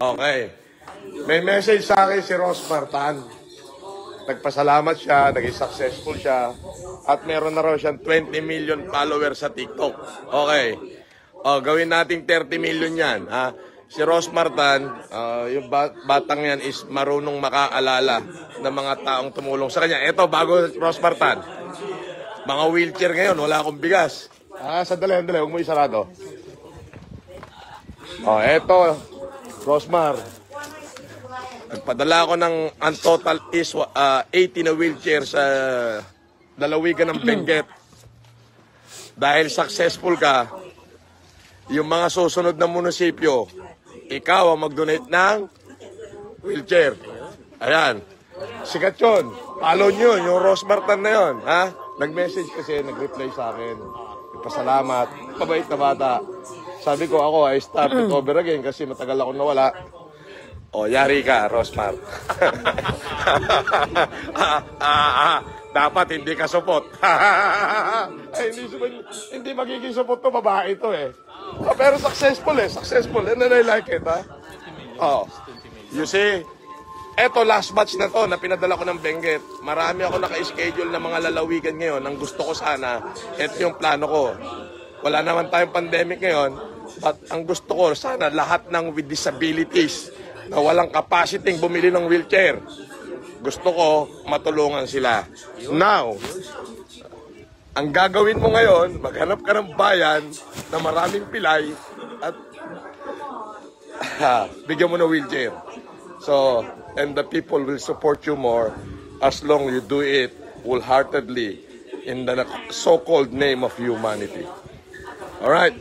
Okay. May message sa akin si Rosmar Tan. Nagpasalamat siya, naging successful siya, at meron na raw siyang 20 million followers sa TikTok. Okay. Gawin nating 30 million yan. Ha? Si Rosmar Tan, yung batang yan is marunong makaalala ng mga taong tumulong sa kanya. Ito, bago Rosmar Tan. Mga wheelchair ngayon, wala akong bigas. Sandali, huwag mo isarado. Eto, Rosmar. Nagpadala ako ng, ang total is 80 na wheelchair sa lalawigan ng Benguet. Dahil successful ka, yung mga susunod na munisipyo, ikaw ang mag-donate ng wheelchair. Ayan. Sikat yun. Follow nyo yung Rosmar Tan na yun. Ha? Nag-message kasi, nag-reply sa akin. Pasalamat. Pabait na bata. Sabi ko ako, I start it over again kasi matagal ako nawala. Yari ka, Rosmar. Dapat hindi ka supot. Hindi magiging supot to, babae to eh. Pero successful eh, successful. And then I like it, ha? You see, eto last batch na to na pinadala ko ng Benguet. Marami ako naka-schedule na mga lalawigan ngayon. Ang gusto ko sana, eto yung plano ko. Wala naman tayong pandemic ngayon, but ang gusto ko sana lahat ng with disabilities na walang capacity bumili ng wheelchair. Gusto ko matulungan sila. Now, ang gagawin mo ngayon, maghanap ka ng bayan na maraming pilay at bigyan mo ng wheelchair. So, and the people will support you more as long you do it wholeheartedly in the so-called name of humanity. All right?